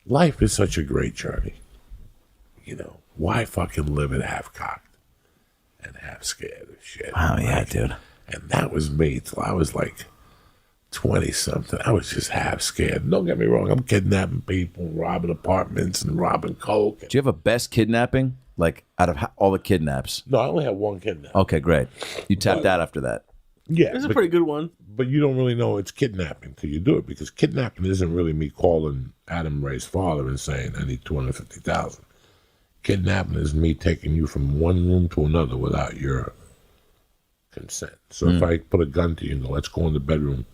life is such a great journey. You know, why fucking live it half cocked and half scared of shit? Oh, yeah, dude. And that was me till I was like 20 something. I was just half scared. Don't get me wrong, I'm kidnapping people, robbing apartments, and robbing coke. Do you have a best kidnapping? Like, out of all the kidnaps? No, I only had one kidnap. Okay, great. You tapped out after that. Yeah. It's a pretty good one. But you don't really know it's kidnapping until you do it, because kidnapping isn't really me calling Adam Ray's father and saying, I need $250,000. Kidnapping is me taking you from one room to another without your consent. So if I put a gun to you and go, let's go in the bedroom,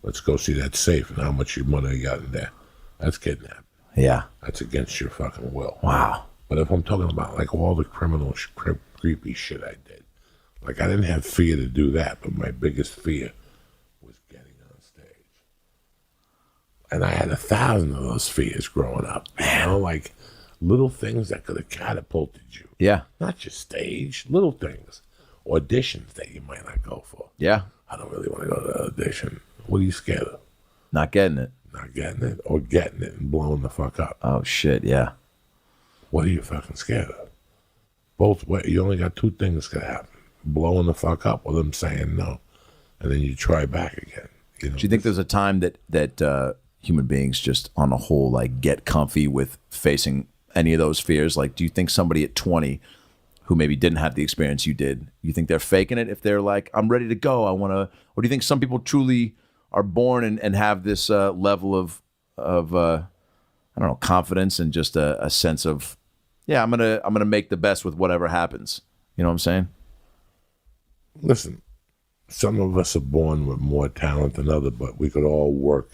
let's go see that safe and how much your money you got in there, that's kidnapping. Yeah. That's against your fucking will. Wow. But if I'm talking about like all the criminal, creepy shit I did, like I didn't have fear to do that, but my biggest fear was getting on stage. And I had 1,000 of those fears growing up. You know, like little things that could have catapulted you. Yeah. Not just stage, little things. Auditions that you might not go for. Yeah. I don't really want to go to the audition. What are you scared of? Not getting it. Not getting it or getting it and blowing the fuck up. Oh, shit, yeah. What are you fucking scared of? Both ways. You only got two things that happen. Blowing the fuck up or them saying no. And then you try back again. You know? Do you think there's a time that human beings just on a whole like get comfy with facing any of those fears? Like, do you think somebody at 20 who maybe didn't have the experience you did, you think they're faking it if they're like, I'm ready to go, I want to, or do you think some people truly are born and have this level of I don't know, confidence and just a sense of, yeah, I'm gonna make the best with whatever happens. You know what I'm saying? Listen, some of us are born with more talent than others, but we could all work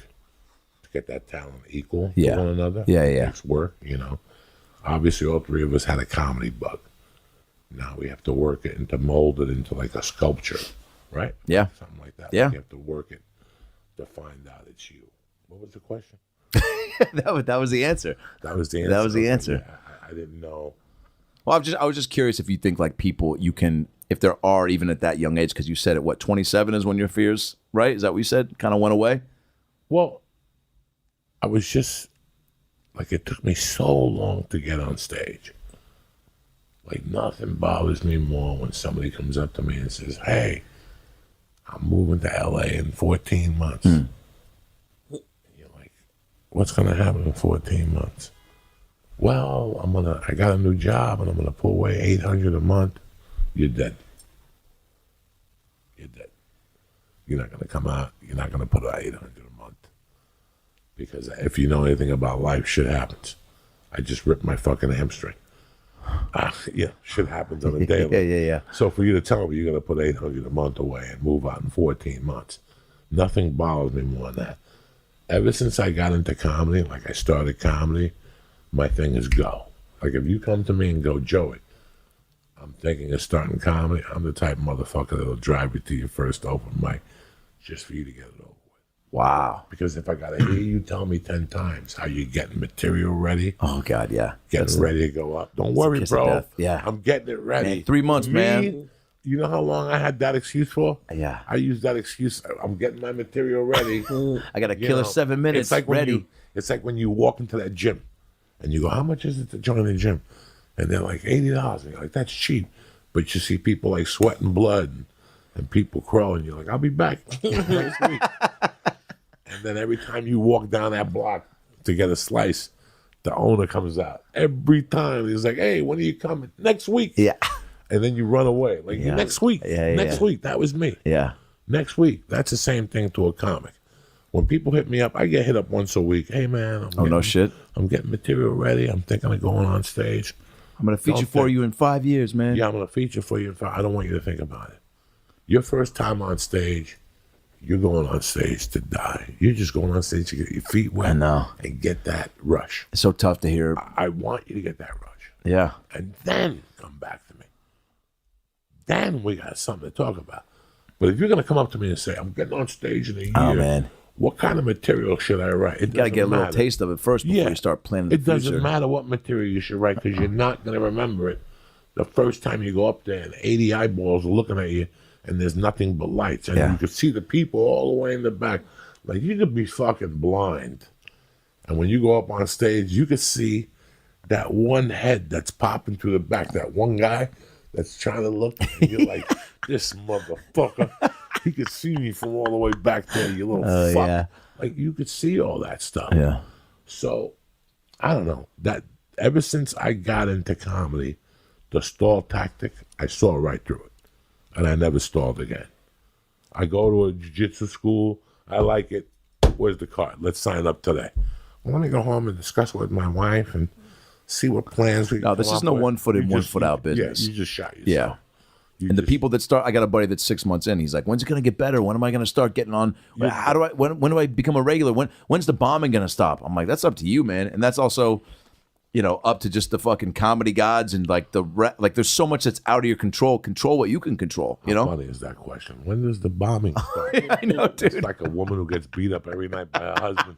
to get that talent equal to one another. Yeah, It yeah. takes work, you know. Obviously, all three of us had a comedy bug. Now we have to work it and to mold it into like a sculpture, right? Yeah. Something like that. Yeah. You have to work it to find out it's you. What was the question? that was the answer. That was the answer. That was the answer. Yeah, I didn't know. Well, I was just curious if you think like people you can, if there are even at that young age, because you said at what 27 is when your fears, right? Is that what you said? Kind of went away. Well, I was just like, it took me so long to get on stage. Like nothing bothers me more when somebody comes up to me and says, "Hey, I'm moving to LA in 14 months." And you're like, "What's gonna happen in 14 months?" Well, I got a new job and I'm gonna pull away $800 a month. You're dead. You're dead. You're not gonna come out. You're not gonna put out $800 a month. Because if you know anything about life, shit happens. I just ripped my fucking hamstring. Yeah, shit happens on a daily. Yeah. So for you to tell me you're gonna put $800 a month away and move out in 14 months, nothing bothers me more than that. Ever since I got into comedy, like I started comedy, my thing is go. Like if you come to me and go, Joey, I'm thinking of starting comedy, I'm the type of motherfucker that'll drive you to your first open mic just for you to get it over with. Wow. Because if I gotta hear you tell me 10 times how you're getting material ready, Oh God, yeah. getting ready to go up. Don't worry, kiss of bro. death. Yeah. I'm getting it ready. Man, 3 months, man. You know how long I had that excuse for? Yeah. I used that excuse. I'm getting my material ready. I got a You killer know, 7 minutes it's like when ready. it's like when you walk into that gym and you go, how much is it to join the gym? And they're like $80. And you're like, that's cheap. But you see people like sweating blood and people crawling. You're like, I'll be back next week. And then every time you walk down that block to get a slice, the owner comes out. Every time he's like, hey, when are you coming? Next week. Yeah. And then you run away. Like, Yeah. next week. Yeah, Next yeah. week. That was me. Yeah. Next week. That's the same thing to a comic. When people hit me up, I get hit up once a week. Hey, man. No shit. I'm getting material ready. I'm thinking of going on stage. I'm gonna feature for you in 5 years, man. Yeah, I'm going to feature for you. I don't want you to think about it. Your first time on stage, you're going on stage to die. You're just going on stage to get your feet wet. I know. And get that rush. It's so tough to hear. I want you to get that rush. Yeah. And then come back to me. Then we got something to talk about. But if you're going to come up to me and say, I'm getting on stage in a year, Oh man. what kind of material should I write? You gotta get a little taste of it first before you start planning the It doesn't future. matter what material you should write because you're not going to remember it the first time you go up there and 80 eyeballs are looking at you and there's nothing but lights. And Yeah. you can see the people all the way in the back. Like, you could be fucking blind And when you go up on stage, you can see that one head that's popping through the back, that one guy that's trying to look, and you're like, this motherfucker, he could see me from all the way back there, you little fuck. Yeah. Like, you could see all that stuff. Yeah. So, I don't know. That ever since I got into comedy, the stall tactic, I saw right through it. And I never stalled again. I go to a jiu-jitsu school. I like it. Where's the card? Let's sign up today. Well, let me go home and discuss it with my wife and see what plans we can No, this come is up no with. 1 foot in, You 1 just- foot out business. Yeah, you just shot yourself. Yeah. And the people that start, I got a buddy that's 6 months in. He's like, when's it going to get better? When am I going to start getting on? How do I, when do I become a regular? When's the bombing going to stop? I'm like, that's up to you, man. And that's also, up to just the fucking comedy gods and like like there's so much that's out of your control. Control what you can control, How funny is that question? When does the bombing start? I know, dude. It's like a woman who gets beat up every night by her husband.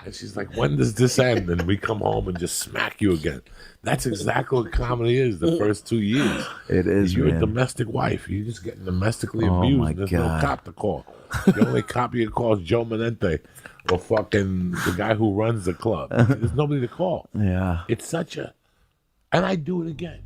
And she's like, when does this end? And we come home and just smack you again. That's exactly what comedy is the first 2 years. It is, You're man. a domestic wife. You're just getting domestically Oh, abused. my There's God. no cop to call. The only cop you call is Joe Menente or fucking the guy who runs the club. There's nobody to call. Yeah. It's such a... And I do it again.